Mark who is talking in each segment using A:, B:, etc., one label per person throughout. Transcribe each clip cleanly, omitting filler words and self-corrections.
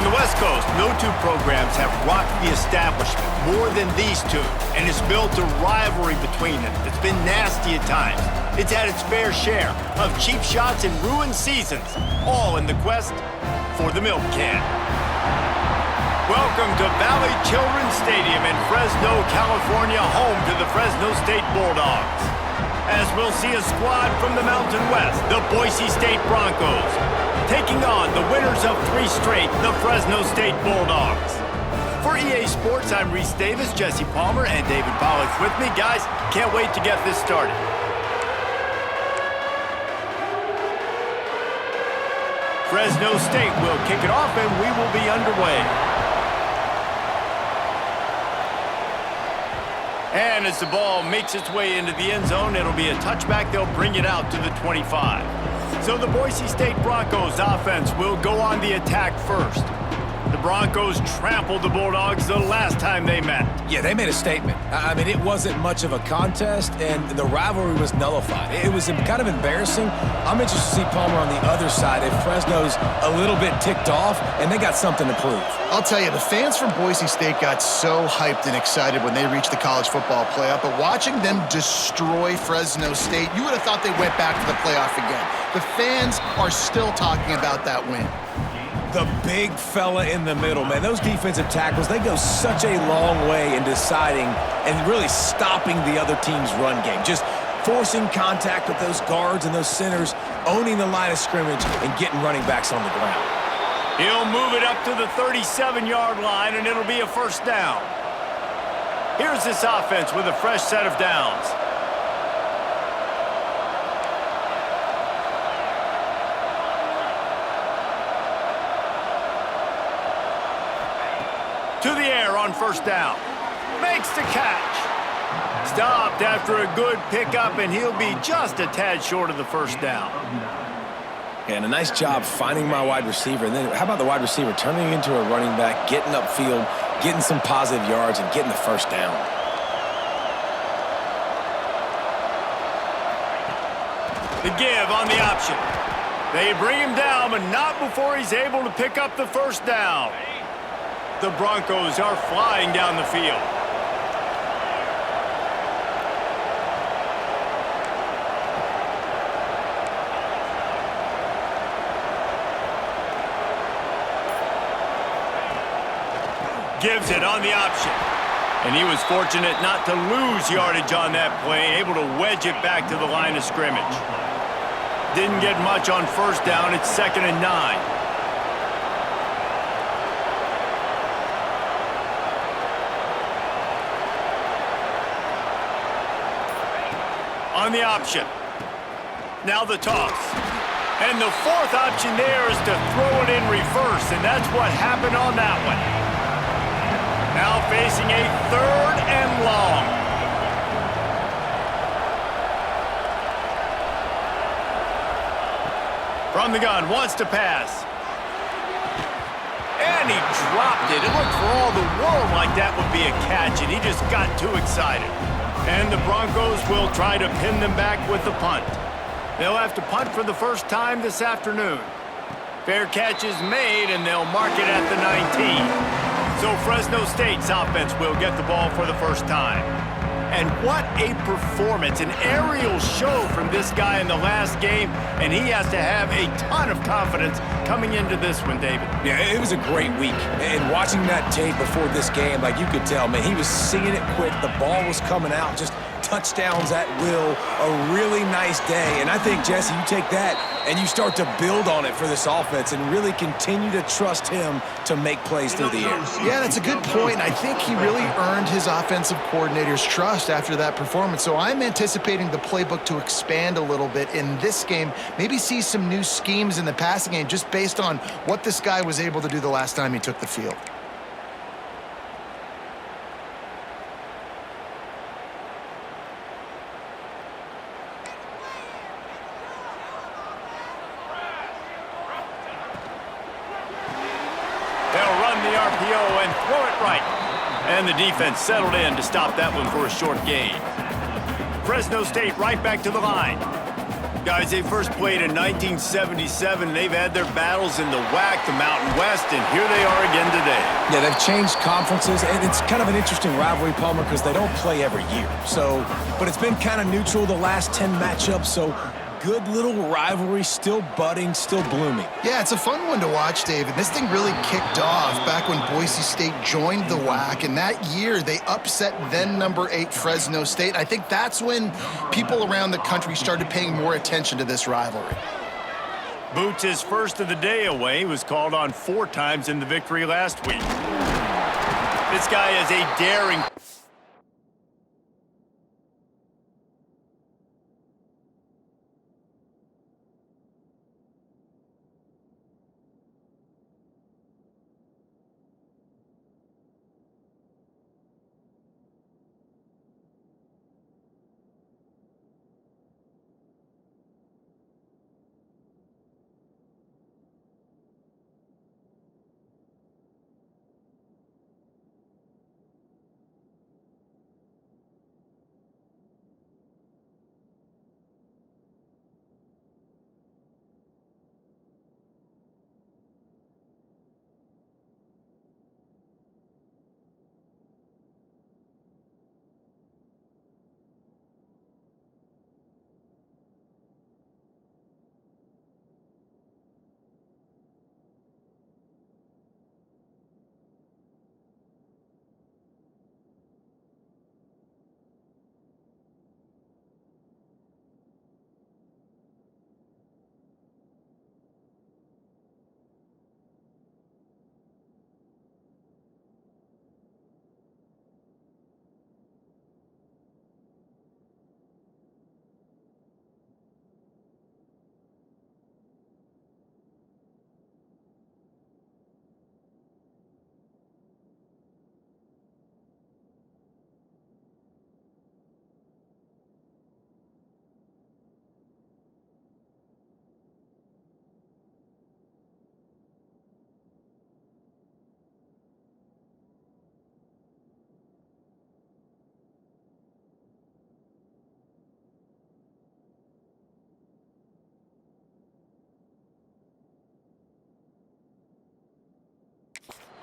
A: On the West Coast, no two programs have rocked the establishment more than these two, and it's built a rivalry between them that's been nasty at times. It's had its fair share of cheap shots and ruined seasons, all in the quest for the milk can. Welcome to Valley Children's Stadium in Fresno, California, home to the Fresno State Bulldogs. As we'll see a squad from the Mountain West, the Boise State Broncos, taking on the winners of 3 straight, the Fresno State Bulldogs. For EA Sports, I'm Reese Davis, Jesse Palmer, and David Pollock's with me. Guys, can't wait to get this started. Fresno State will kick it off, and we will be underway. And as the ball makes its way into the end zone, it'll be a touchback. They'll bring it out to the 25. So the Boise State Broncos offense will go on the attack first. The Broncos trampled the Bulldogs the last time they met.
B: Yeah, they made a statement. I mean, it wasn't much of a contest, and the rivalry was nullified. It was kind of embarrassing. I'm interested to see Palmer on the other side if Fresno's a little bit ticked off, and they got something to prove.
C: I'll tell you, the fans from Boise State got so hyped and excited when they reached the college football playoff, but watching them destroy Fresno State, you would have thought they went back to the playoff again. The fans are still talking about that win.
B: The big fella in the middle, man. Those defensive tackles, they go such a long way in deciding and really stopping the other team's run game. Just forcing contact with those guards and those centers, owning the line of scrimmage, and getting running backs on the ground.
A: He'll move it up to the 37-yard line, and it'll be a first down. Here's this offense with a fresh set of downs. To the air on first down. Makes the catch. Stopped after a good pickup, and he'll be just a tad short of the first down.
B: And a nice job finding my wide receiver. And then how about the wide receiver turning into a running back, getting upfield, getting some positive yards, and getting the first down.
A: The give on the option. They bring him down, but not before he's able to pick up the first down. The Broncos are flying down the field. Gives it on the option. And he was fortunate not to lose yardage on that play, able to wedge it back to the line of scrimmage. Didn't get much on first down. It's 2nd and 9. On the option. Now the toss. And the 4th option there is to throw it in reverse, and that's what happened on that one. Now facing a 3rd and long. From the gun, wants to pass. And he dropped it. It looked for all the world like that would be a catch, and he just got too excited. And the Broncos will try to pin them back with the punt. They'll have to punt for the first time this afternoon. Fair catch is made, and they'll mark it at the 19. So Fresno State's offense will get the ball for the first time. And what a performance, an aerial show from this guy in the last game, and he has to have a ton of confidence coming into this one, David.
B: Yeah, it was a great week. And watching that tape before this game, like you could tell, man, he was seeing it quick. The ball was coming out, just touchdowns at will. A really nice day. And I think, Jesse, you take that and you start to build on it for this offense and really continue to trust him to make plays through the air.
C: Yeah, that's a good point. I think he really earned his offensive coordinator's trust after that performance. So I'm anticipating the playbook to expand a little bit in this game, maybe see some new schemes in the passing game just based on what this guy was able to do the last time he took the field.
A: RPO and throw it right. And the defense settled in to stop that one for a short gain. Fresno State right back to the line. Guys, they first played in 1977. They've had their battles in the WAC, the Mountain West, and here they are again today.
B: Yeah, they've changed conferences, and it's kind of an interesting rivalry, Palmer, because they don't play every year. So, but it's been kind of neutral the last 10 matchups, so good little rivalry, still budding, still blooming.
C: Yeah, it's a fun one to watch, David. This thing really kicked off back when Boise State joined the WAC, and that year they upset then number 8 Fresno State. I think that's when people around the country started paying more attention to this rivalry.
A: Boots, his first of the day away, was called on 4 times in the victory last week. This guy is a daring...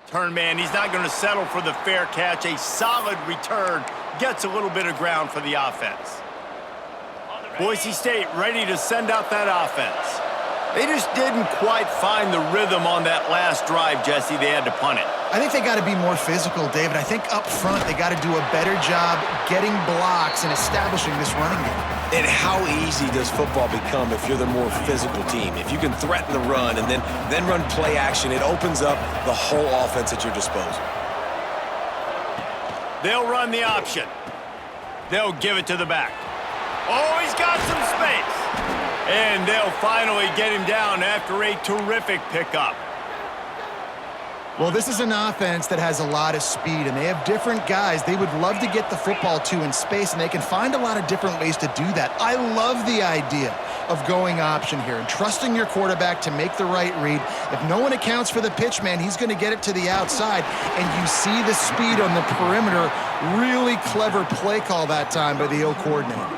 A: Turn man, he's not going to settle for the fair catch. A solid return gets a little bit of ground for the offense. Boise State ready to send out that offense. They just didn't quite find the rhythm on that last drive, Jesse. They had to punt it.
C: I think they got to be more physical, David. I think up front they got to do a better job getting blocks and establishing this running game.
B: And how easy does football become if you're the more physical team? If you can threaten the run and then run play action, it opens up the whole offense at your disposal.
A: They'll run the option. They'll give it to the back. Oh, he's got some space. And they'll finally get him down after a terrific pickup.
C: Well, this is an offense that has a lot of speed, and they have different guys they would love to get the football to in space, and they can find a lot of different ways to do that. I love the idea of going option here and trusting your quarterback to make the right read. If no one accounts for the pitch, man, he's going to get it to the outside, and you see the speed on the perimeter. Really clever play call that time by the O coordinator.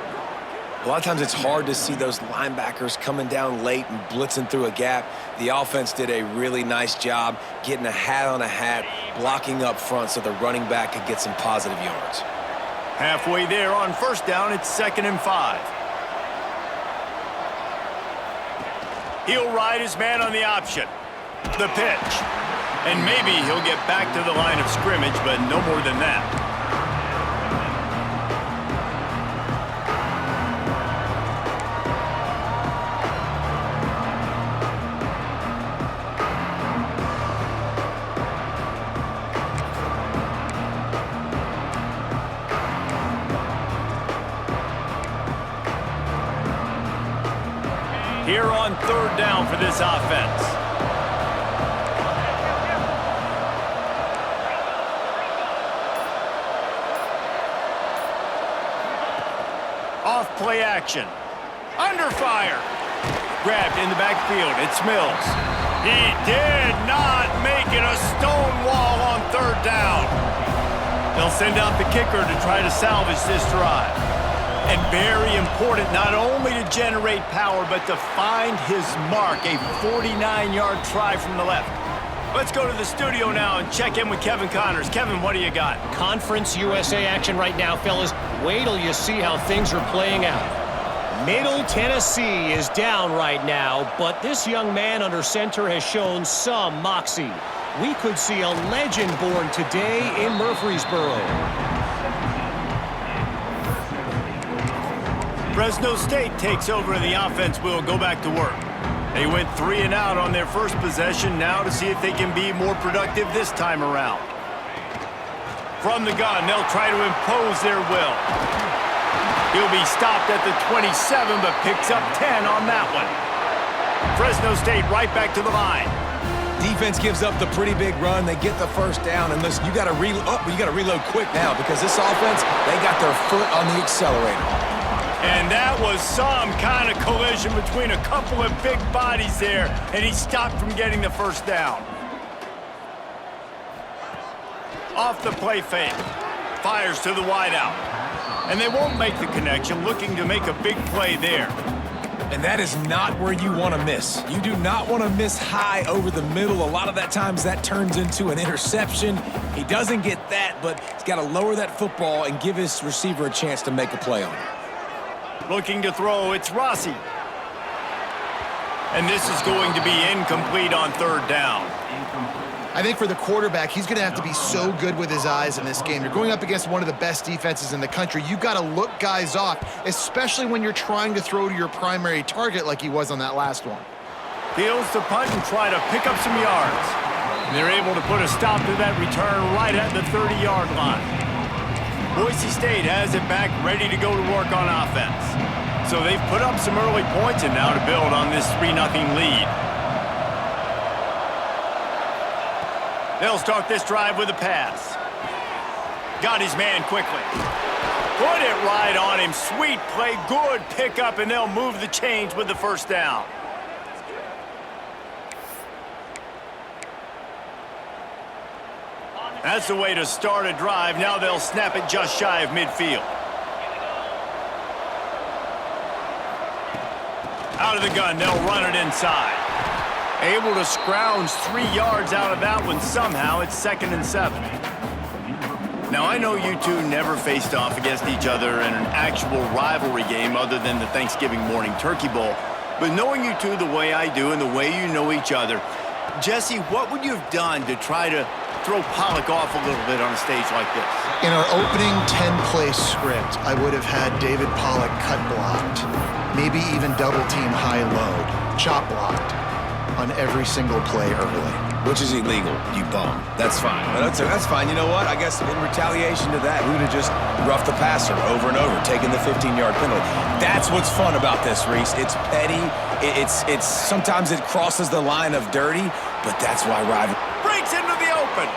B: A lot of times it's hard to see those linebackers coming down late and blitzing through a gap. The offense did a really nice job getting a hat on a hat, blocking up front so the running back could get some positive yards.
A: Halfway there on first down, it's 2nd and 5. He'll ride his man on the option. The pitch. And maybe he'll get back to the line of scrimmage, but no more than that. Here on 3rd down for this offense. Off play action. Under fire. Grabbed in the backfield. It's Mills. He did not make it a stone wall on 3rd down. They'll send out the kicker to try to salvage this drive. And very important not only to generate power, but to find his mark, a 49-yard try from the left. Let's go to the studio now and check in with Kevin Connors. Kevin, what do you got?
D: Conference USA action right now, fellas. Wait till you see how things are playing out. Middle Tennessee is down right now, but this young man under center has shown some moxie. We could see a legend born today in Murfreesboro.
A: Fresno State takes over and the offense will go back to work. They went 3 and out on their first possession, now to see if they can be more productive this time around. From the gun, they'll try to impose their will. He'll be stopped at the 27, but picks up 10 on that one. Fresno State right back to the line.
B: Defense gives up the pretty big run. They get the first down, and listen, you got to reload quick now because this offense, they got their foot on the accelerator.
A: And that was some kind of collision between a couple of big bodies there, and he stopped from getting the first down. Off the play fake. Fires to the wideout. And they won't make the connection, looking to make a big play there.
B: And that is not where you want to miss. You do not want to miss high over the middle. A lot of that times that turns into an interception. He doesn't get that, but he's got to lower that football and give his receiver a chance to make a play on it.
A: Looking to throw, it's Rossi. And this is going to be incomplete on third down.
C: I think for the quarterback, he's going to have to be so good with his eyes in this game. You're going up against one of the best defenses in the country. You've got to look guys off, especially when you're trying to throw to your primary target like he was on that last one.
A: Fields to punt and try to pick up some yards. And they're able to put a stop to that return right at the 30-yard line. Boise State has it back, ready to go to work on offense. So they've put up some early points and now to build on this 3-0 lead. They'll start this drive with a pass. Got his man quickly. Put it right on him. Sweet play, good pickup, and they'll move the chains with the first down. That's the way to start a drive. Now they'll snap it just shy of midfield. Out of the gun, they'll run it inside. Able to scrounge 3 yards out of that one somehow. It's 2nd and 7. Now, I know you two never faced off against each other in an actual rivalry game other than the Thanksgiving morning turkey bowl. But knowing you two the way I do and the way you know each other, Jesse, what would you have done to try to throw Pollock off a little bit on a stage like this?
C: In our opening 10-play script, I would have had David Pollock cut blocked, maybe even double team high load, chop blocked on every single play early.
B: Which is illegal, you bum. That's fine. But that's fine. You know what? I guess in retaliation to that, we would have just roughed the passer over and over, taking the 15-yard penalty. That's what's fun about this, Reese. It's petty. It's sometimes it crosses the line of dirty, but that's why rival
A: Breaks into the open.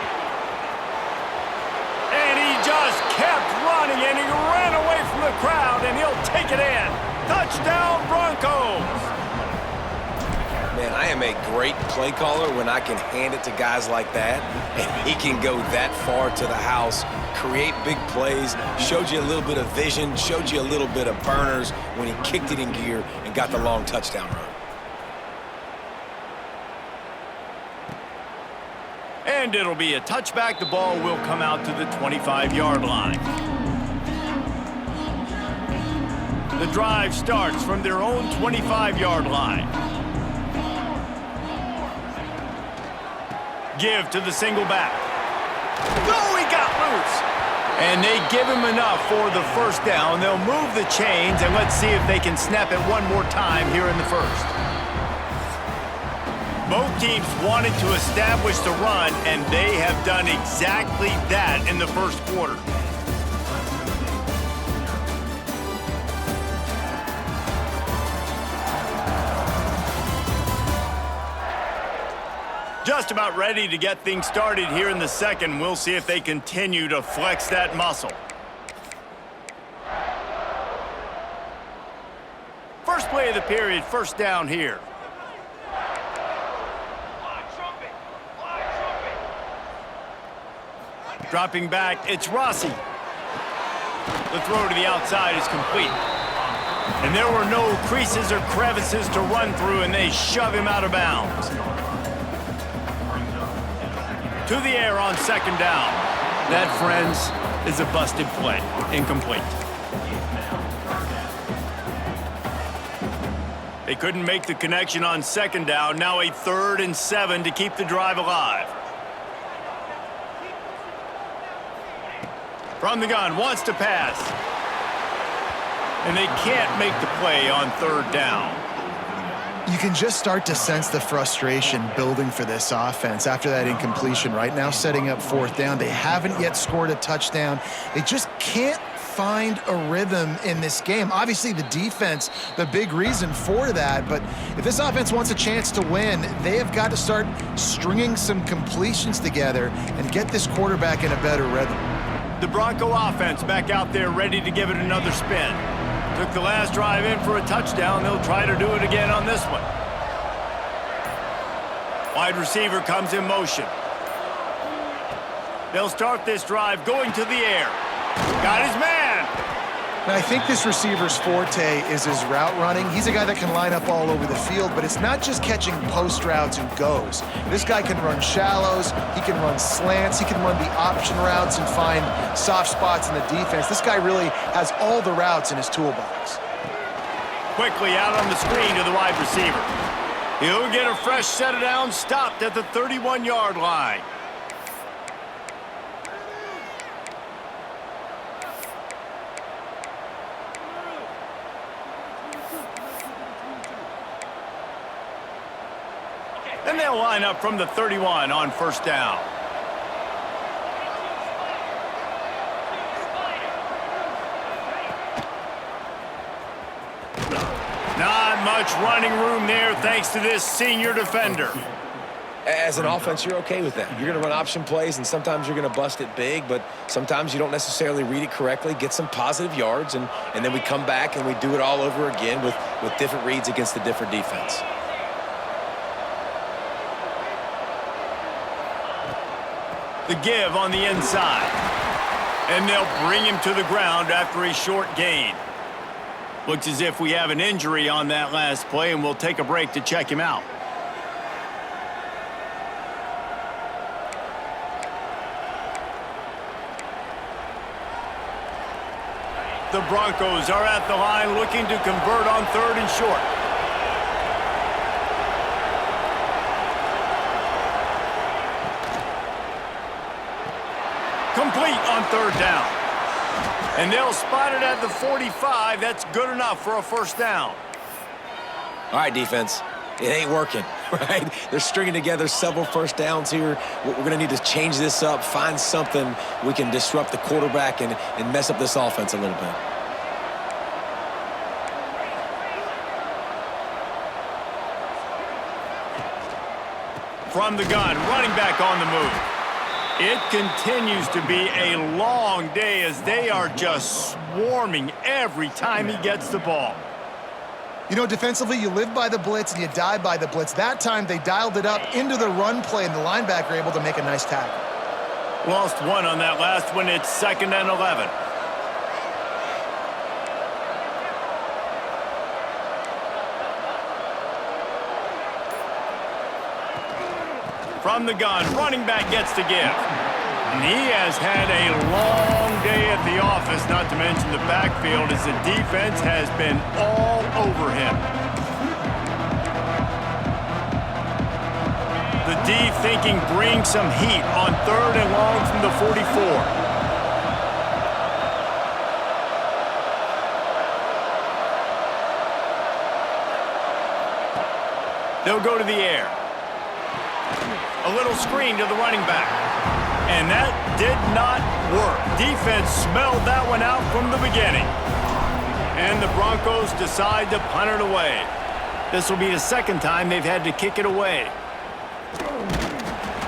A: And he just kept running, and he ran away from the crowd, and he'll take it in. Touchdown, Broncos.
B: Man, I am a great play caller when I can hand it to guys like that, and he can go that far to the house, create big plays, showed you a little bit of vision, showed you a little bit of burners when he kicked it in gear and got the long touchdown run.
A: And it'll be a touchback. The ball will come out to the 25-yard line. The drive starts from their own 25-yard line. Give to the single back. Oh, he got loose. And they give him enough for the first down. They'll move the chains, and let's see if they can snap it one more time here in the first. Both teams wanted to establish the run, and they have done exactly that in the first quarter. Just about ready to get things started here in the second. We'll see if they continue to flex that muscle. First play of the period, first down here. Dropping back, it's Rossi. The throw to the outside is complete. And there were no creases or crevices to run through, and they shove him out of bounds. To the air on second down. That, friends, is a busted play. Incomplete. They couldn't make the connection on second down. Now a 3rd and 7 to keep the drive alive. From the gun, wants to pass. And they can't make the play on 3rd down.
C: You can just start to sense the frustration building for this offense after that incompletion. Right now, setting up 4th down. They haven't yet scored a touchdown. They just can't find a rhythm in this game. Obviously, the defense, the big reason for that. But if this offense wants a chance to win, they have got to start stringing some completions together and get this quarterback in a better rhythm.
A: The Bronco offense back out there ready to give it another spin. Took the last drive in for a touchdown. They'll try to do it again on this one. Wide receiver comes in motion. They'll start this drive going to the air. Got his man.
C: Now, I think this receiver's forte is his route running. He's a guy that can line up all over the field, but it's not just catching post routes and goes. This guy can run shallows, he can run slants, he can run the option routes and find soft spots in the defense. This guy really has all the routes in his toolbox.
A: Quickly out on the screen to the wide receiver. He'll get a fresh set of downs, stopped at the 31-yard line. Then they'll line up from the 31 on 1st down. Not much running room there thanks to this senior defender.
B: As an offense, you're okay with that. You're going to run option plays, and sometimes you're going to bust it big, but sometimes you don't necessarily read it correctly, get some positive yards, and then we come back and we do it all over again with different reads against the different defense.
A: The give on the inside. And they'll bring him to the ground after a short gain. Looks as if we have an injury on that last play, and we'll take a break to check him out. The Broncos are at the line looking to convert on 3rd and short. Complete on 3rd down. And they'll spot it at the 45. That's good enough for a 1st down.
B: All right, defense. It ain't working, right? They're stringing together several 1st downs here. We're going to need to change this up, find something we can disrupt the quarterback and mess up this offense a little bit.
A: From the gun, running back on the move. It continues to be a long day as they are just swarming every time he gets the ball.
C: You know, defensively, you live by the blitz and you die by the blitz. That time, they dialed it up into the run play, and the linebacker able to make a nice tackle.
A: Lost one on that last one. It's 2nd and 11. From the gun, running back gets the give. And he has had a long day at the office, not to mention the backfield, as the defense has been all over him. The D thinking bring some heat on 3rd and long from the 44. They'll go to the air. A little screen to the running back. And that did not work. Defense smelled that one out from the beginning. And the Broncos decide to punt it away. This will be the 2nd time they've had to kick it away.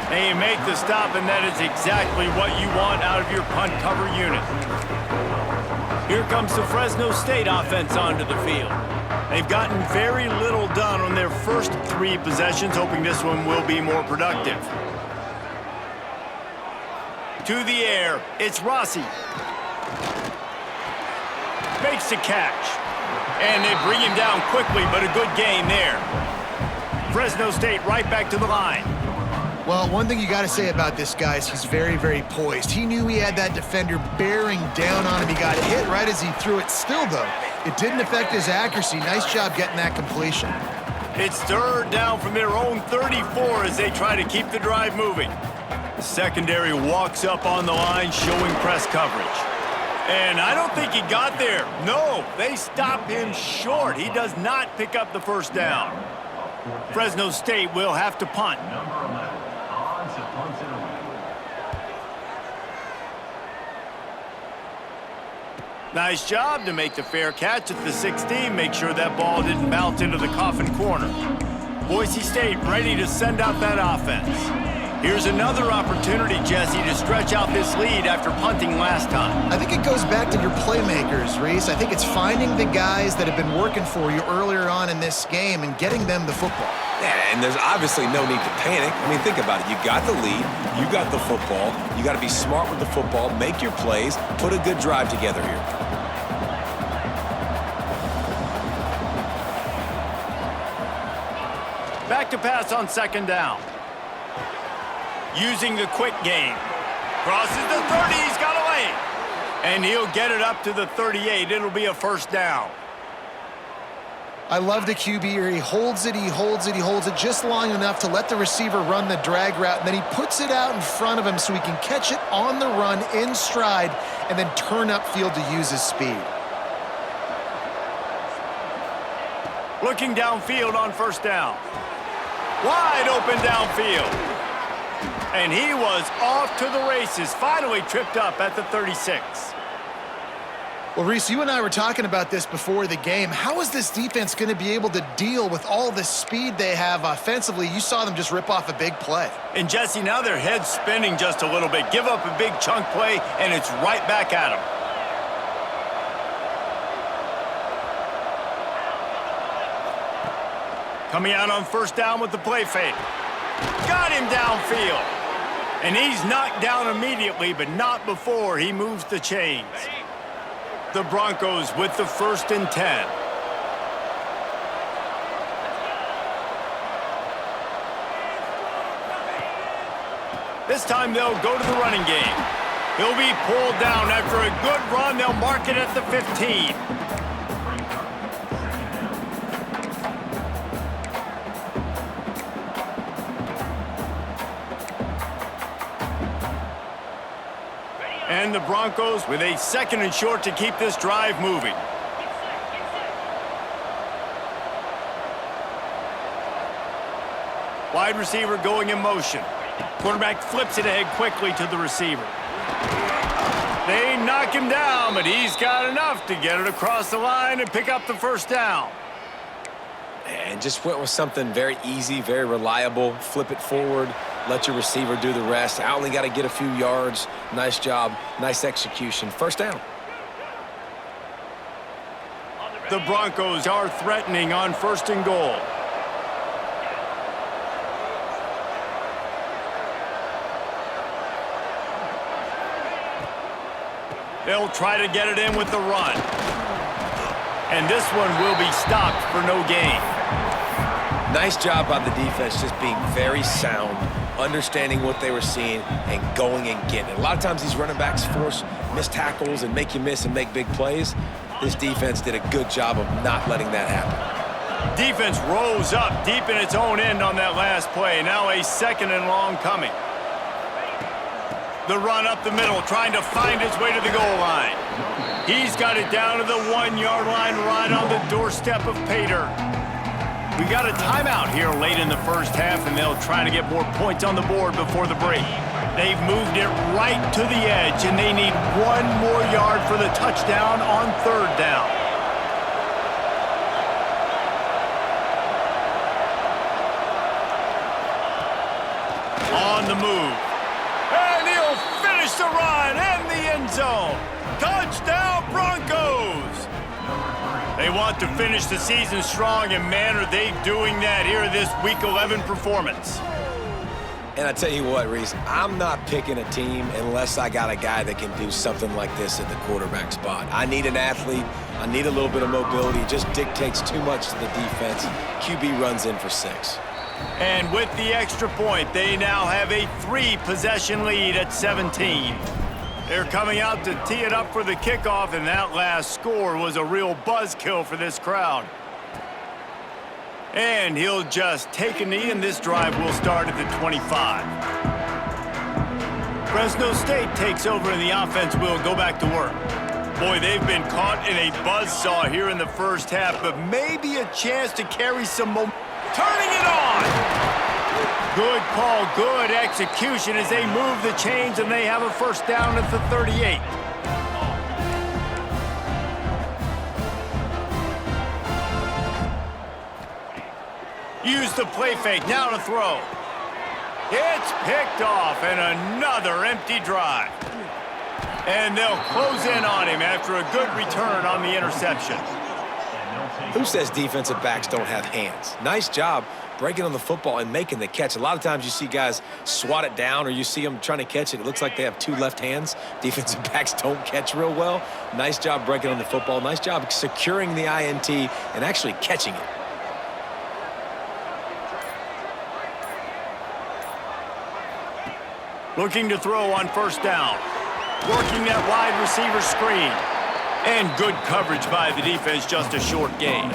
A: They make the stop, and that is exactly what you want out of your punt cover unit. Here comes the Fresno State offense onto the field. They've gotten very little done on their first 3 possessions, hoping this one will be more productive. To the air, it's Rossi. fakes the catch. And they bring him down quickly, but a good gain there. Fresno State right back to the line.
C: Well, one thing you got to say about this guy is he's very, very poised. He knew he had that defender bearing down on him. He got hit right as he threw it. Still, though, it didn't affect his accuracy. Nice job getting that completion.
A: It's third down from their own 34 as they try to keep the drive moving. The secondary walks up on the line, showing press coverage. And I don't think he got there. No, they stop him short. He does not pick up the first down. Fresno State will have to punt. Nice job to make the fair catch at the 16. Make sure that ball didn't bounce into the coffin corner. Boise State ready to send out that offense. Here's another opportunity, Jesse, to stretch out this lead after punting last time.
C: I think it goes back to your playmakers, Reese. I think it's finding the guys that have been working for you earlier on in this game and getting them the football.
B: Yeah, and there's obviously no need to panic. I mean, think about it. You got the lead. You got the football. You got to be smart with the football, make your plays, put a good drive together here.
A: Back to pass on second down. Using the quick game. Crosses the 30, he's got away. And he'll get it up to the 38. It'll be a first down.
C: I love the QB here. He holds it, he holds it, he holds it just long enough to let the receiver run the drag route, and then he puts it out in front of him so he can catch it on the run in stride and then turn upfield to use his speed.
A: Looking downfield on first down. Wide open downfield. And he was off to the races, finally tripped up at the 36.
C: Well, Reese, you and I were talking about this before the game. How is this defense going to be able to deal with all the speed they have offensively? You saw them just rip off a big play.
A: And, Jesse, now their head's spinning just a little bit. Give up a big chunk play, and it's right back at them. Coming out on first down with the play fake. Got him downfield. And he's knocked down immediately, but not before he moves the chains. The Broncos with the 1st and 10. This time they'll go to the running game. He'll be pulled down after a good run. They'll mark it at the 15. And the Broncos with a 2nd and short to keep this drive moving. Wide receiver going in motion. Quarterback flips it ahead quickly to the receiver. They knock him down, but he's got enough to get it across the line and pick up the first down.
B: And just went with something very easy, very reliable. Flip it forward, let your receiver do the rest. I only got to get a few yards. Nice job, nice execution. First down.
A: The Broncos are threatening on 1st and goal. They'll try to get it in with the run. And this one will be stopped for no gain.
B: Nice job by the defense, just being very sound, understanding what they were seeing, and going and getting it. A lot of times these running backs force missed tackles and make you miss and make big plays. This defense did a good job of not letting that happen.
A: Defense rose up deep in its own end on that last play. Now a 2nd and long coming. The run up the middle, trying to find his way to the goal line. He's got it down to the 1-yard line, right on the doorstep of Pater. We got a timeout here late in the first half, and they'll try to get more points on the board before the break. They've moved it right to the edge, and they need 1 more yard for the touchdown on 3rd down. On the move. And he'll finish the run in the end zone. Touchdown, Broncos! They want to finish the season strong, and man, are they doing that here in this Week 11 performance.
B: And I tell you what, Reese, I'm not picking a team unless I got a guy that can do something like this at the quarterback spot. I need an athlete. I need a little bit of mobility. It just dictates too much to the defense. QB runs in for 6.
A: And with the extra point, they now have a 3-possession lead at 17. They're coming out to tee it up for the kickoff, and that last score was a real buzzkill for this crowd. And he'll just take a knee, and this drive will start at the 25. Fresno State takes over, and the offense will go back to work. Boy, they've been caught in a buzzsaw here in the first half, but maybe a chance to carry some momentum. Turning it on! Good call, good execution as they move the chains, and they have a first down at the 38. Use the play fake, now to throw. It's picked off, and another empty drive. And they'll close in on him after a good return on the interception.
B: Who says defensive backs don't have hands? Nice job breaking on the football and making the catch. A lot of times you see guys swat it down or you see them trying to catch it. It looks like they have 2 left hands. Defensive backs don't catch real well. Nice job breaking on the football. Nice job securing the INT and actually catching it.
A: Looking to throw on first down. Working that wide receiver screen. And good coverage by the defense, just a short gain.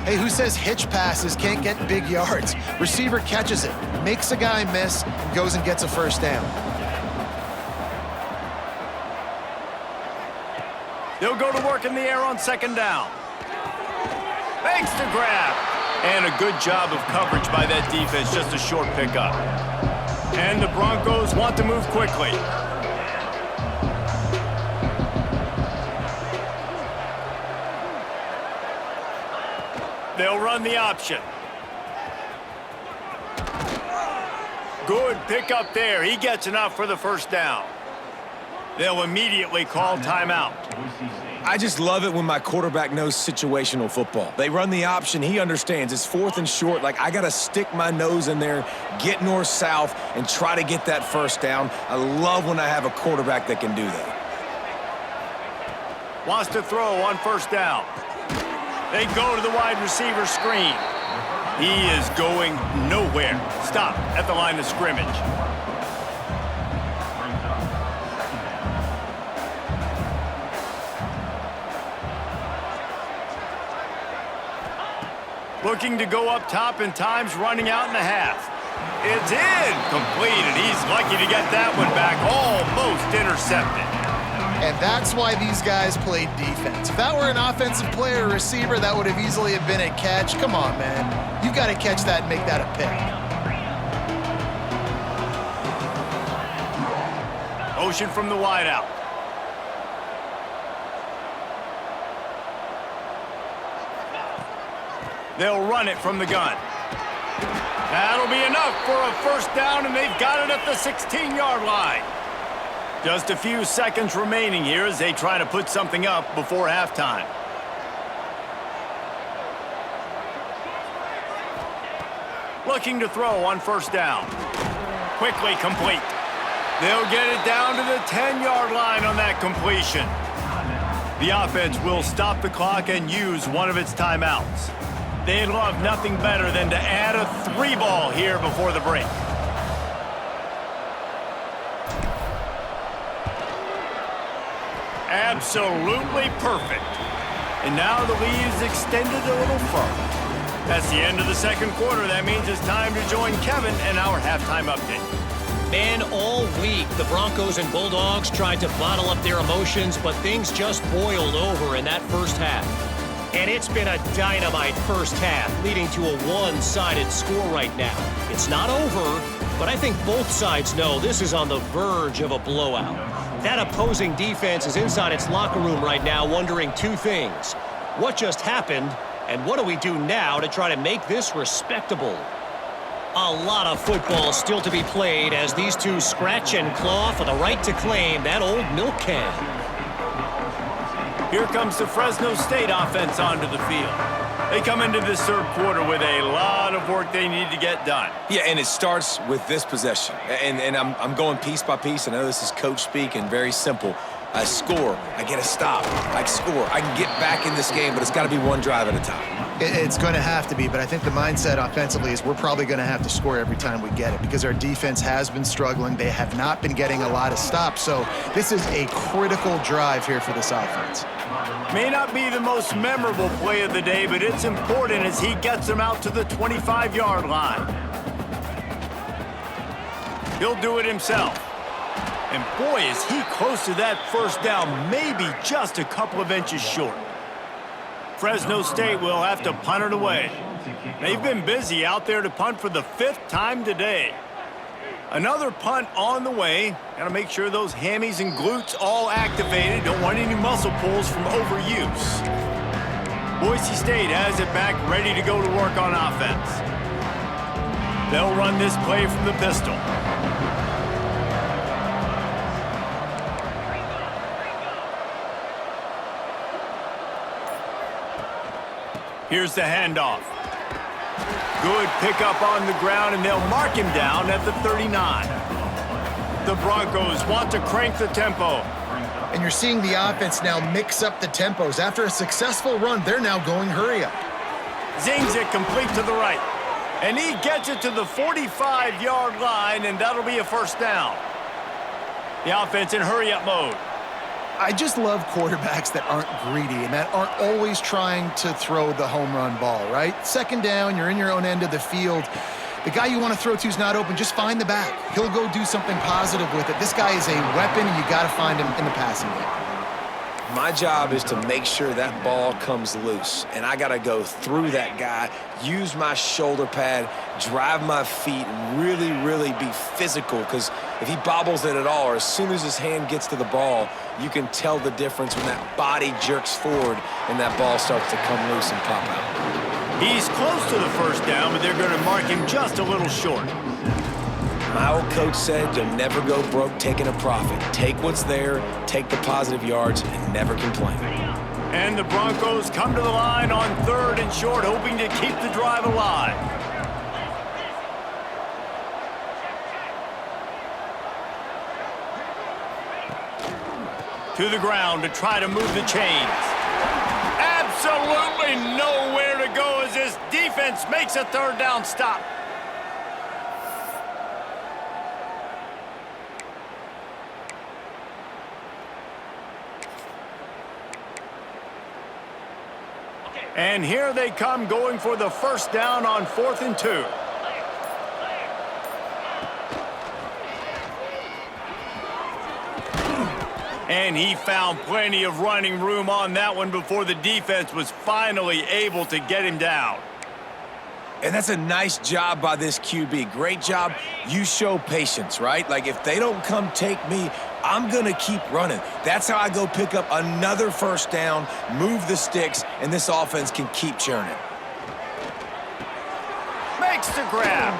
C: Hey, who says hitch passes can't get big yards? Receiver catches it, makes a guy miss, and goes and gets a first down.
A: They'll go to work in the air on second down. Thanks to grab. And a good job of coverage by that defense, just a short pickup. And the Broncos want to move quickly. They'll run the option. Good pickup there. He gets enough for the first down. They'll immediately call timeout.
B: I just love it when my quarterback knows situational football. They run the option. He understands. It's 4th and short. Like, I got to stick my nose in there, get north-south, and try to get that first down. I love when I have a quarterback that can do that.
A: Wants to throw on first down. They go to the wide receiver screen. He is going nowhere. Stop at the line of scrimmage. Looking to go up top, and time's running out in the half. It's incomplete, and he's lucky to get that one back, almost intercepted.
C: And that's why these guys played defense. If that were an offensive player or receiver, that would have easily have been a catch. Come on, man. You've got to catch that and make that a pick.
A: Motion from the wideout. They'll run it from the gun. That'll be enough for a first down, and they've got it at the 16-yard line. Just a few seconds remaining here as they try to put something up before halftime. Looking to throw on first down. Quickly complete. They'll get it down to the 10-yard line on that completion. The offense will stop the clock and use one of its timeouts. They'd love nothing better than to add a 3-ball here before the break. Absolutely perfect. And now the lead is extended a little further. That's the end of the second quarter. That means it's time to join Kevin and our halftime update.
D: Man, all week, the Broncos and Bulldogs tried to bottle up their emotions, but things just boiled over in that first half. And it's been a dynamite first half, leading to a one-sided score right now. It's not over, but I think both sides know this is on the verge of a blowout. That opposing defense is inside its locker room right now wondering 2 things. What just happened, and what do we do now to try to make this respectable? A lot of football still to be played as these two scratch and claw for the right to claim that old milk can.
A: Here comes the Fresno State offense onto the field. They come into this third quarter with a lot of work they need to get done.
B: Yeah, and it starts with this possession. And I'm going piece by piece. I know this is coach speak and very simple. I score, I get a stop, I score. I can get back in this game, but it's got to be one drive at a time.
C: It's going to have to be, but I think the mindset offensively is we're probably going to have to score every time we get it because our defense has been struggling. They have not been getting a lot of stops, so this is a critical drive here for this offense.
A: May not be the most memorable play of the day, but it's important as he gets them out to the 25-yard line. He'll do it himself. And boy, is he close to that first down, maybe just a couple of inches short. Fresno State will have to punt it away. They've been busy out there to punt for the 5th time today. Another punt on the way. Got to make sure those hammies and glutes all activated. Don't want any muscle pulls from overuse. Boise State has it back, ready to go to work on offense. They'll run this play from the pistol. Here's the handoff. Good pickup on the ground, and they'll mark him down at the 39. The Broncos want to crank the tempo.
C: And you're seeing the offense now mix up the tempos. After a successful run, they're now going hurry up.
A: Zings it complete to the right. And he gets it to the 45-yard line, and that'll be a first down. The offense in hurry-up mode.
C: I just love quarterbacks that aren't greedy and that aren't always trying to throw the home run ball, right? Second down, you're in your own end of the field. The guy you want to throw to is not open. Just find the back. He'll go do something positive with it. This guy is a weapon, and you got to find him in the passing game.
B: My job is to make sure that ball comes loose, and I got to go through that guy, use my shoulder pad, drive my feet, really, really be physical, because if he bobbles it at all, or as soon as his hand gets to the ball, you can tell the difference when that body jerks forward and that ball starts to come loose and pop out.
A: He's close to the first down, but they're going to mark him just a little short.
B: My old coach said you'll never go broke taking a profit. Take what's there, take the positive yards, and never complain.
A: And the Broncos come to the line on 3rd and short, hoping to keep the drive alive. To the ground to try to move the chains. Absolutely nowhere to go as this defense makes a 3rd down stop. And here they come going for the first down on 4th and 2. And he found plenty of running room on that one before the defense was finally able to get him down.
B: And that's a nice job by this QB. Great job. You show patience, right? Like, if they don't come take me, I'm going to keep running. That's how I go pick up another first down, move the sticks, and this offense can keep churning.
A: Makes the grab.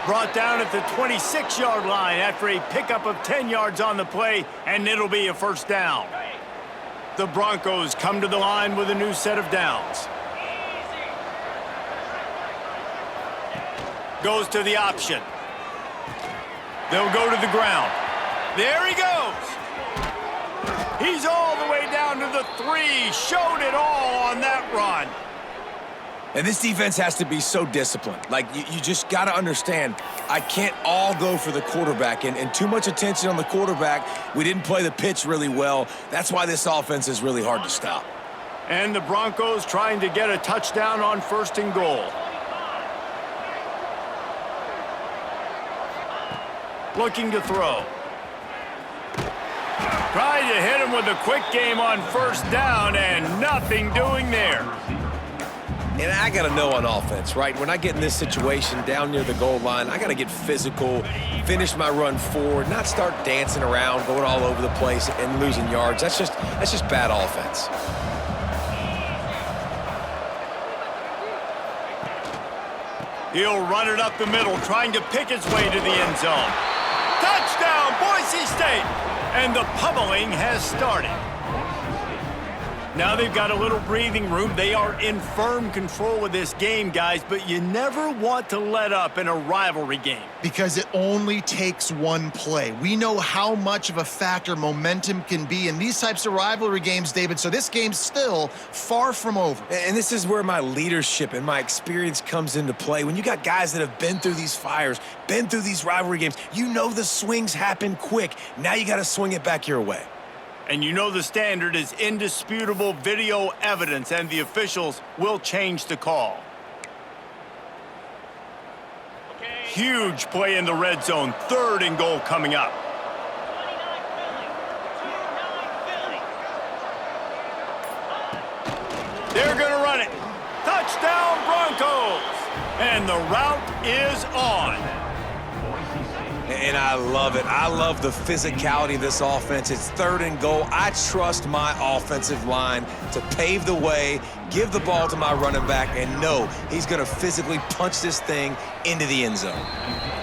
A: Brought down at the 26-yard line after a pickup of 10 yards on the play, and it'll be a first down. The Broncos come to the line with a new set of downs. Goes to the option. They'll go to the ground. There he goes. He's all the way down to the 3. Showed it all on that run.
B: And this defense has to be so disciplined. Like, you just got to understand, I can't all go for the quarterback. And too much attention on the quarterback. We didn't play the pitch really well. That's why this offense is really hard to stop.
A: And the Broncos trying to get a touchdown on 1st and goal. Looking to throw. Tried to hit him with a quick game on 1st down, and nothing doing there.
B: And I got to know on offense, right? When I get in this situation down near the goal line, I got to get physical, finish my run forward, not start dancing around, going all over the place and losing yards. That's just bad offense.
A: He'll run it up the middle, trying to pick his way to the end zone. Touchdown, Boise State! And the pummeling has started. Now they've got a little breathing room. They are in firm control of this game, guys, but you never want to let up in a rivalry game.
C: Because it only takes one play. We know how much of a factor momentum can be in these types of rivalry games, David, so this game's still far from over.
B: And this is where my leadership and my experience comes into play. When you got guys that have been through these fires, been through these rivalry games, you know the swings happen quick. Now you got to swing it back your way.
A: And you know the standard is indisputable video evidence, and the officials will change the call. Huge play in the red zone. 3rd and goal coming up. They're going to run it. Touchdown, Broncos. And the route is on.
B: And I love it. I love the physicality of this offense. It's 3rd and goal. I trust my offensive line to pave the way, give the ball to my running back, and know he's going to physically punch this thing into the end zone.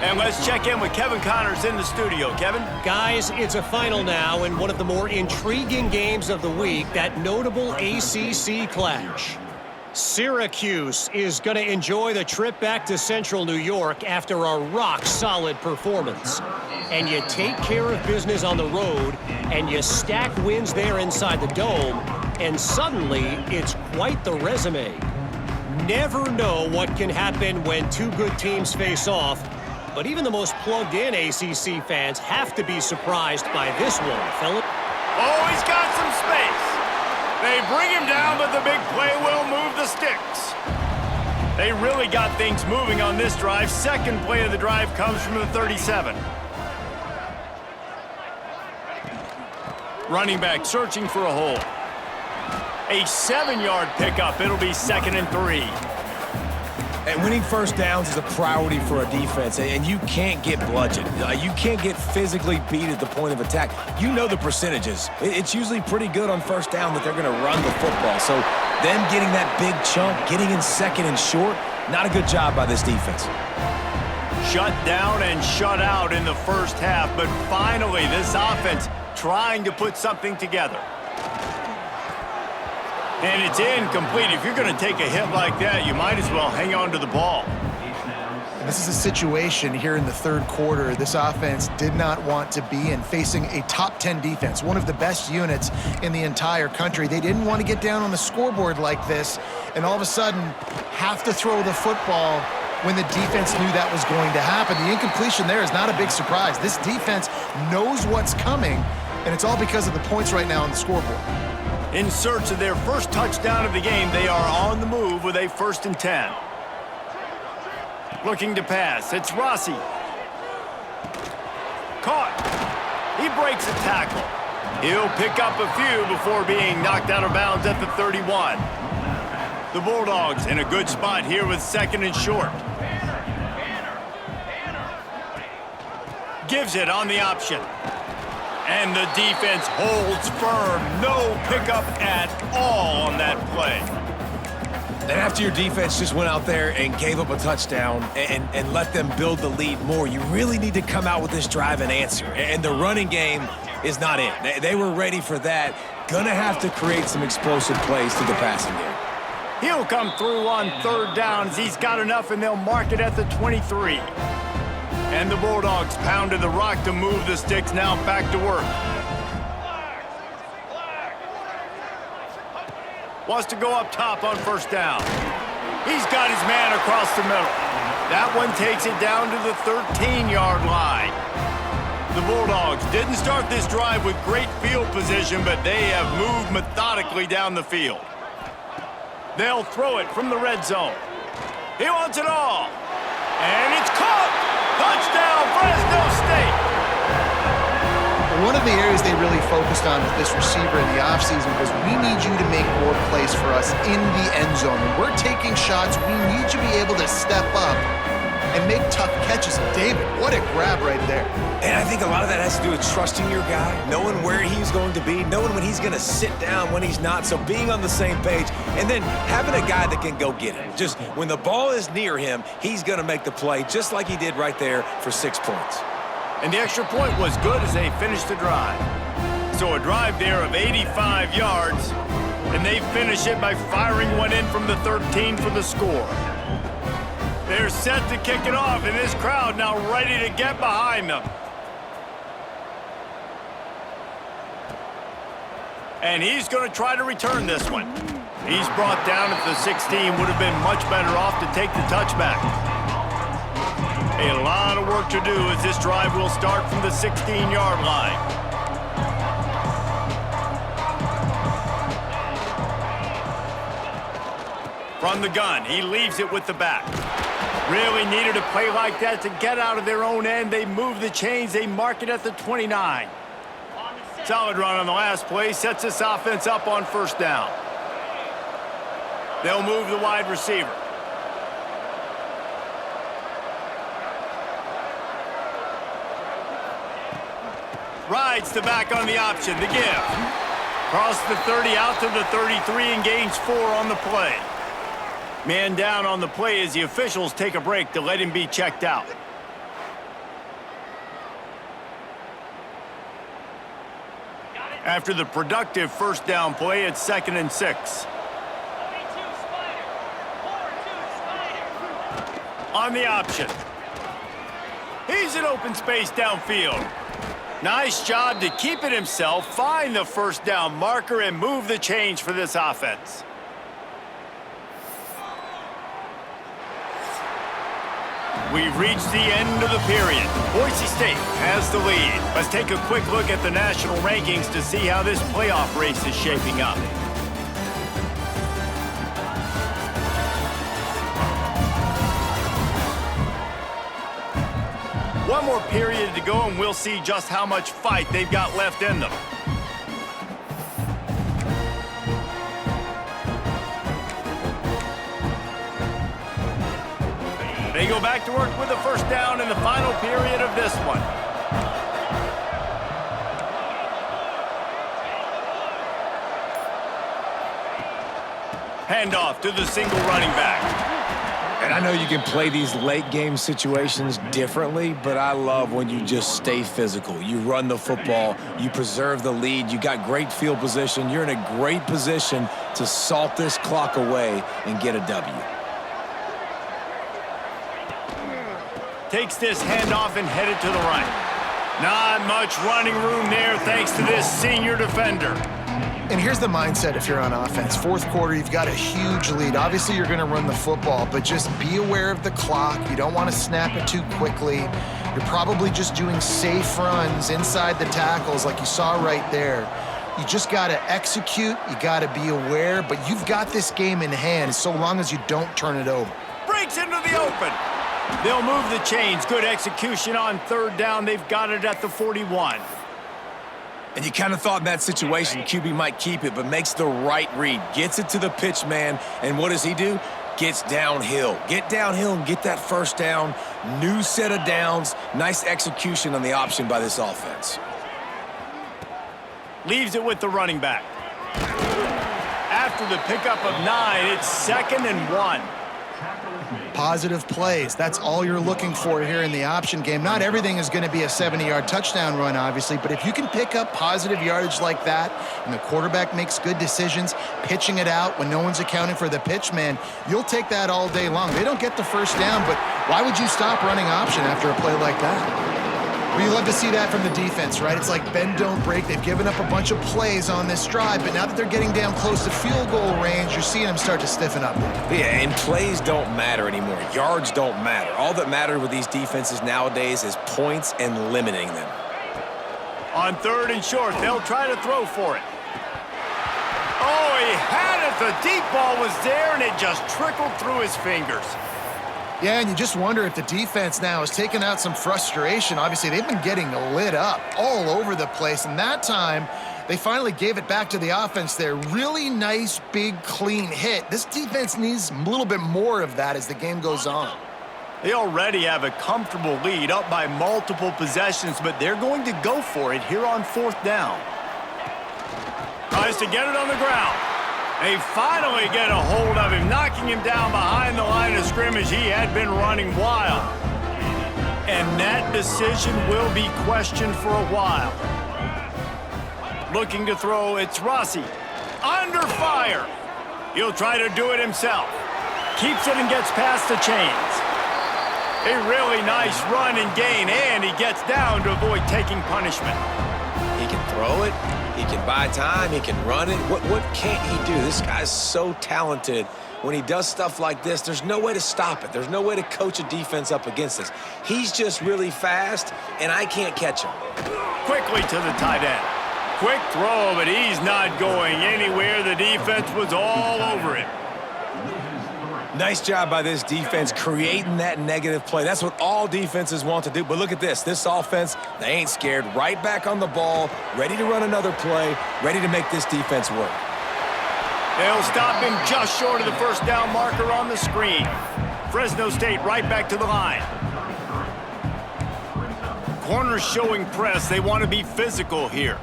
A: And let's check in with Kevin Connors in the studio. Kevin?
D: Guys, it's a final now in one of the more intriguing games of the week, that notable ACC clash. Syracuse is going to enjoy the trip back to Central New York after a rock-solid performance. And you take care of business on the road, and you stack wins there inside the dome, and suddenly it's quite the resume. Never know what can happen when two good teams face off, but even the most plugged-in ACC fans have to be surprised by this one, Philip.
A: Oh, he's got some space. They bring him down, but the big play will move the sticks. They really got things moving on this drive. 2nd play of the drive comes from the 37. Running back searching for a hole. A 7-yard pickup. It'll be 2nd and 3.
B: And winning first downs is a priority for a defense, and you can't get bludgeoned. You can't get physically beat at the point of attack. You know the percentages. It's usually pretty good on first down that they're going to run the football. So them getting that big chunk, getting in 2nd and short, not a good job by this defense.
A: Shut down and shut out in the first half, but finally this offense trying to put something together. And it's incomplete. If you're going to take a hit like that, you might as well hang on to the ball.
C: This is a situation here in the 3rd quarter this offense did not want to be in, facing a top 10 defense, one of the best units in the entire country. They didn't want to get down on the scoreboard like this and all of a sudden have to throw the football when the defense knew that was going to happen. The incompletion there is not a big surprise. This defense knows what's coming, and it's all because of the points right now on the scoreboard.
A: In search of their first touchdown of the game, they are on the move with a 1st and 10. Looking to pass. It's Rossi. Caught. He breaks a tackle. He'll pick up a few before being knocked out of bounds at the 31. The Bulldogs in a good spot here with 2nd and short. Gives it on the option. And the defense holds firm. No pickup at all on that play.
B: And after your defense just went out there and gave up a touchdown and let them build the lead more, you really need to come out with this drive and answer. And the running game is not it. They were ready for that. Gonna have to create some explosive plays to the passing game.
A: He'll come through on 3rd down as he's got enough, and they'll mark it at the 23. And the Bulldogs pounded the rock to move the sticks, now back to work. Wants to go up top on 1st down. He's got his man across the middle. That one takes it down to the 13-yard line. The Bulldogs didn't start this drive with great field position, but they have moved methodically down the field. They'll throw it from the red zone. He wants it all. And it's caught. Touchdown, Fresno State.
C: One of the areas they really focused on with this receiver in the offseason was, we need you to make more plays for us in the end zone. When we're taking shots, we need you to be able to step up and make tough catches. David, what a grab right there.
B: And I think a lot of that has to do with trusting your guy, knowing where he's going to be, knowing when he's going to sit down, when he's not. So being on the same page, and then having a guy that can go get it. Just when the ball is near him, he's going to make the play, just like he did right there for 6 points.
A: And the extra point was good as they finished the drive. So a drive there of 85 yards And they finish it by firing one in from the 13 for the score. They're set to kick it off, and this crowd now ready to get behind them. And he's going to try to return this one. He's brought down at the 16. Would have been much better off to take the touchback. A lot of work to do as this drive will start from the 16-yard line. From the gun, he leaves it with the back. Really needed a play like that to get out of their own end. They move the chains. They mark it at the 29. Solid run on the last play. Sets this offense up on first down. They'll move the wide receiver. Rides the back on the option. The give. Cross the 30 out to the 33 and gains 4 on the play. Man down on the play as the officials take a break to let him be checked out. After the productive first down play, it's 2nd and 6. On the option. He's in open space downfield. Nice job to keep it himself, find the first down marker, and move the chains for this offense. We've reached the end of the period. Boise State has the lead. Let's take a quick look at the national rankings to see how this playoff race is shaping up. One more period to go, and we'll see just how much fight they've got left in them. They go back to work with the first down in the final period of this one. Handoff to the single running back.
B: And I know you can play these late game situations differently, but I love when you just stay physical. You run the football, you preserve the lead, you got great field position, you're in a great position to salt this clock away and get a W.
A: Takes this handoff and headed to the right. Not much running room there thanks to this senior defender.
C: And here's the mindset if you're on offense. Fourth quarter, you've got a huge lead. Obviously, you're going to run the football, but just be aware of the clock. You don't want to snap it too quickly. You're probably just doing safe runs inside the tackles like you saw right there. You just got to execute. You got to be aware, but you've got this game in hand so long as you don't turn it over.
A: Breaks into the open. They'll move the chains. Good execution on third down. They've got it at the 41.
B: And you kind of thought in that situation QB might keep it, but makes the right read. Gets it to the pitch man, and what does he do? Gets downhill. Get downhill and get that first down. New set of downs. Nice execution on the option by this offense.
A: Leaves it with the running back. After the pickup of 9, it's 2nd and 1.
C: Positive plays. That's all you're looking for here in the option game. Not everything is going to be a 70-yard touchdown run, obviously, but if you can pick up positive yardage like that and the quarterback makes good decisions, pitching it out when no one's accounting for the pitch man, you'll take that all day long. They don't get the first down, but why would you stop running option after a play like that? Well, you love to see that from the defense, right? It's like bend, don't break. They've given up a bunch of plays on this drive, but now that they're getting down close to field goal range, you're seeing them start to stiffen up.
B: Yeah, and plays don't matter anymore. Yards don't matter. All that matters with these defenses nowadays is points and limiting them.
A: On 3rd and short, they'll try to throw for it. Oh, he had it. The deep ball was there, and it just trickled through his fingers.
C: Yeah, and you just wonder if the defense now is taking out some frustration. Obviously, they've been getting lit up all over the place, and that time, they finally gave it back to the offense there. Really nice, big, clean hit. This defense needs a little bit more of that as the game goes on.
A: They already have a comfortable lead up by multiple possessions, but they're going to go for it here on 4th down. Tries to get it on the ground. They finally get a hold of him, knocking him down behind the line of scrimmage. He had been running wild. And that decision will be questioned for a while. Looking to throw, it's Rossi. Under fire. He'll try to do it himself. Keeps it and gets past the chains. A really nice run and gain, and he gets down to avoid taking punishment.
B: He can throw it. He can buy time. He can run it. What can't he do? This guy's so talented. When he does stuff like this, there's no way to stop it. There's no way to coach a defense up against this. He's just really fast, and I can't catch him.
A: Quickly to the tight end. Quick throw, but he's not going anywhere. The defense was all over him.
B: Nice job by this defense creating that negative play. That's what all defenses want to do. But look at this. This offense, they ain't scared. Right back on the ball, ready to run another play, ready to make this defense work.
A: They'll stop him just short of the first down marker on the screen. Fresno State right back to the line. Corners showing press. They want to be physical here.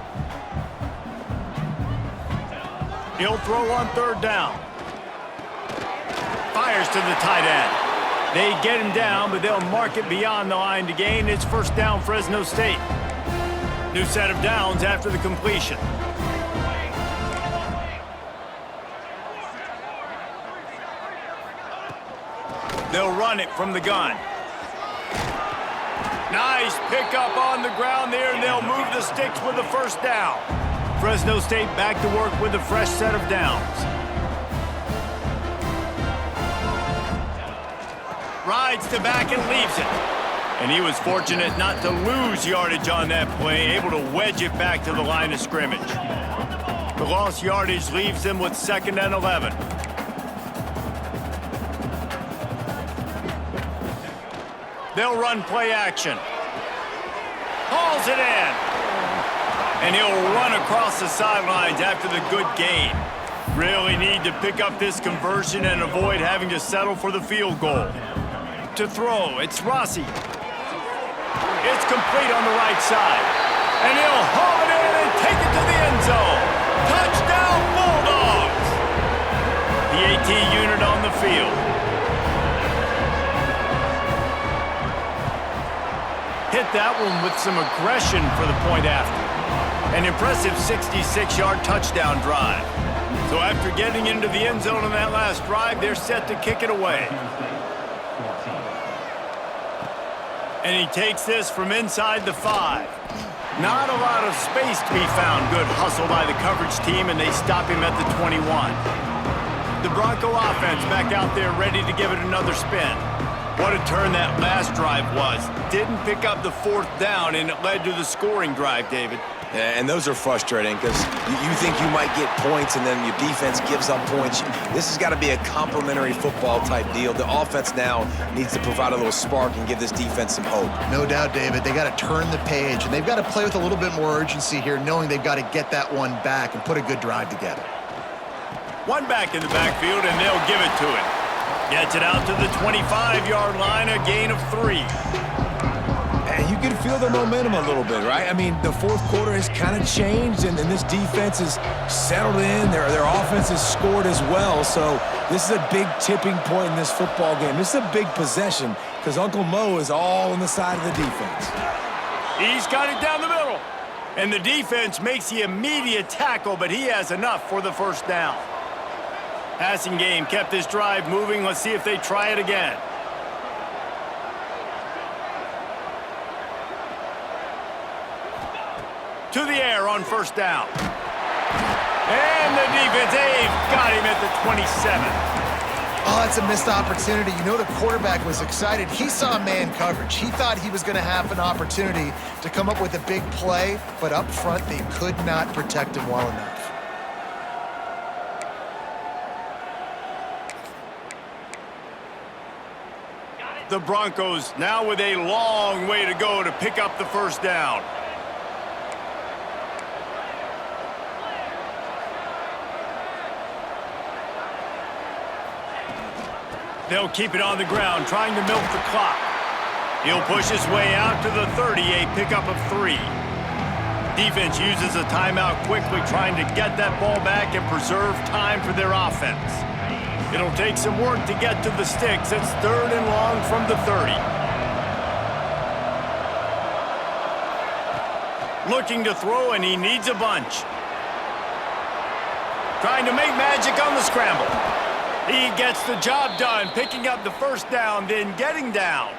A: He'll throw on third down. Fires to the tight end. They get him down, but they'll mark it beyond the line to gain. It's first down, Fresno State. New set of downs after the completion. They'll run it from the gun. Nice pickup on the ground there, and they'll move the sticks with the first down. Fresno State back to work with a fresh set of downs. Rides to back and leaves it. And he was fortunate not to lose yardage on that play, able to wedge it back to the line of scrimmage. The lost yardage leaves them with 2nd and 11. They'll run play action. Hauls it in. And he'll run across the sidelines after the good gain. Really need to pick up this conversion and avoid having to settle for the field goal. To throw, it's Rossi. It's complete on the right side. And he'll haul it in and take it to the end zone. Touchdown, Bulldogs! The AT unit on the field. Hit that one with some aggression for the point after. An impressive 66-yard touchdown drive. So after getting into the end zone on that last drive, they're set to kick it away. And he takes this from inside the 5. Not a lot of space to be found. Good hustle by the coverage team, and they stop him at the 21. The Bronco offense back out there ready to give it another spin. What a turn that last drive was. Didn't pick up the 4th down, and it led to the scoring drive, David.
B: Yeah, and those are frustrating because you think you might get points and then your defense gives up points. This has got to be a complementary football type deal. The offense now needs to provide a little spark and give this defense some hope.
C: No doubt, David. They got to turn the page, and they've got to play with a little bit more urgency here, knowing they've got to get that one back and put a good drive together.
A: One back in the backfield, and they'll give it to him. Gets it out to the 25-yard line, a gain of 3.
B: And you can feel the momentum a little bit, right? I mean, the 4th quarter has kind of changed, and this defense is settled in. Their offense has scored as well, so this is a big tipping point in this football game. This is a big possession because Uncle Mo is all on the side of the defense.
A: He's got it down the middle. And the defense makes the immediate tackle, but he has enough for the first down. Passing game kept this drive moving. Let's see if they try it again. To the air on first down. And the defense, they've got him at the 27.
C: Oh, that's a missed opportunity. You know the quarterback was excited. He saw man coverage. He thought he was going to have an opportunity to come up with a big play, but up front they could not protect him well enough.
A: The Broncos now with a long way to go to pick up the first down. They'll keep it on the ground, trying to milk the clock. He'll push his way out to the 30, a pickup of 3. Defense uses a timeout quickly, trying to get that ball back and preserve time for their offense. It'll take some work to get to the sticks. It's 3rd and long from the 30. Looking to throw, and he needs a bunch. trying to make magic on the scramble. He gets the job done, picking up the first down, then getting down.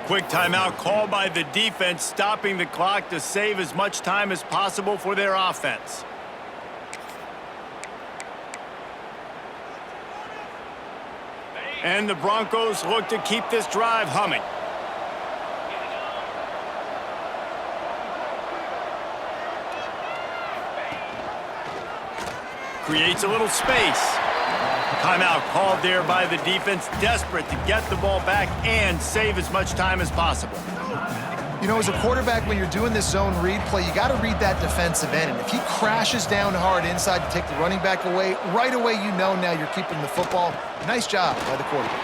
A: Quick timeout called by the defense, stopping the clock to save as much time as possible for their offense. And the Broncos look to keep this drive humming. Creates a little space. Timeout called there by the defense, desperate to get the ball back and save as much time as possible.
C: You know, as a quarterback, when you're doing this zone read play, you got to read that defensive end. And if he crashes down hard inside to take the running back away, right away you know now you're keeping the football. Nice job by the quarterback.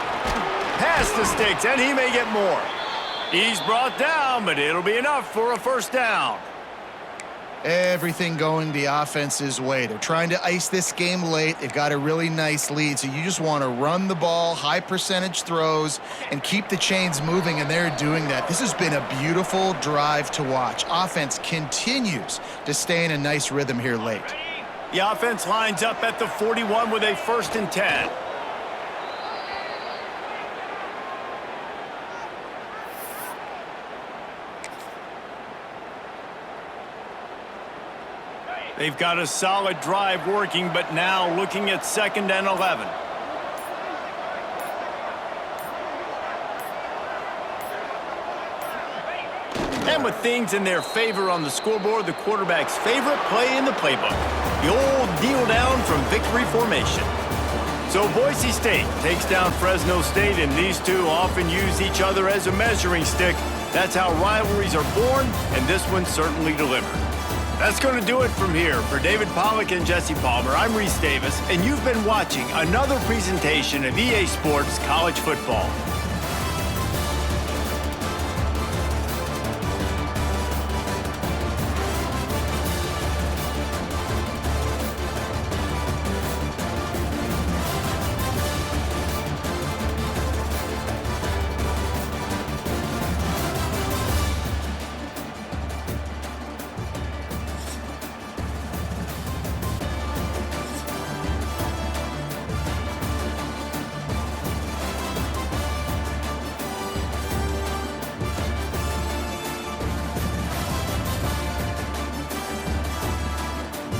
A: Pass the sticks, and he may get more. He's brought down, but it'll be enough for a first down.
C: Everything going the offense's way. They're trying to ice this game late. They've got a really nice lead, so you just want to run the ball, high percentage throws, and keep the chains moving, and they're doing that. This has been a beautiful drive to watch. Offense continues to stay in a nice rhythm here late.
A: The offense lines up at the 41 with a 1st and 10. They've got a solid drive working, but now looking at 2nd and 11. And with things in their favor on the scoreboard, the quarterback's favorite play in the playbook, the old kneel down from victory formation. So Boise State takes down Fresno State, and these two often use each other as a measuring stick. That's how rivalries are born, and this one certainly delivered. That's going to do it from here. For David Pollack and Jesse Palmer, I'm Reese Davis, and you've been watching another presentation of EA Sports College Football.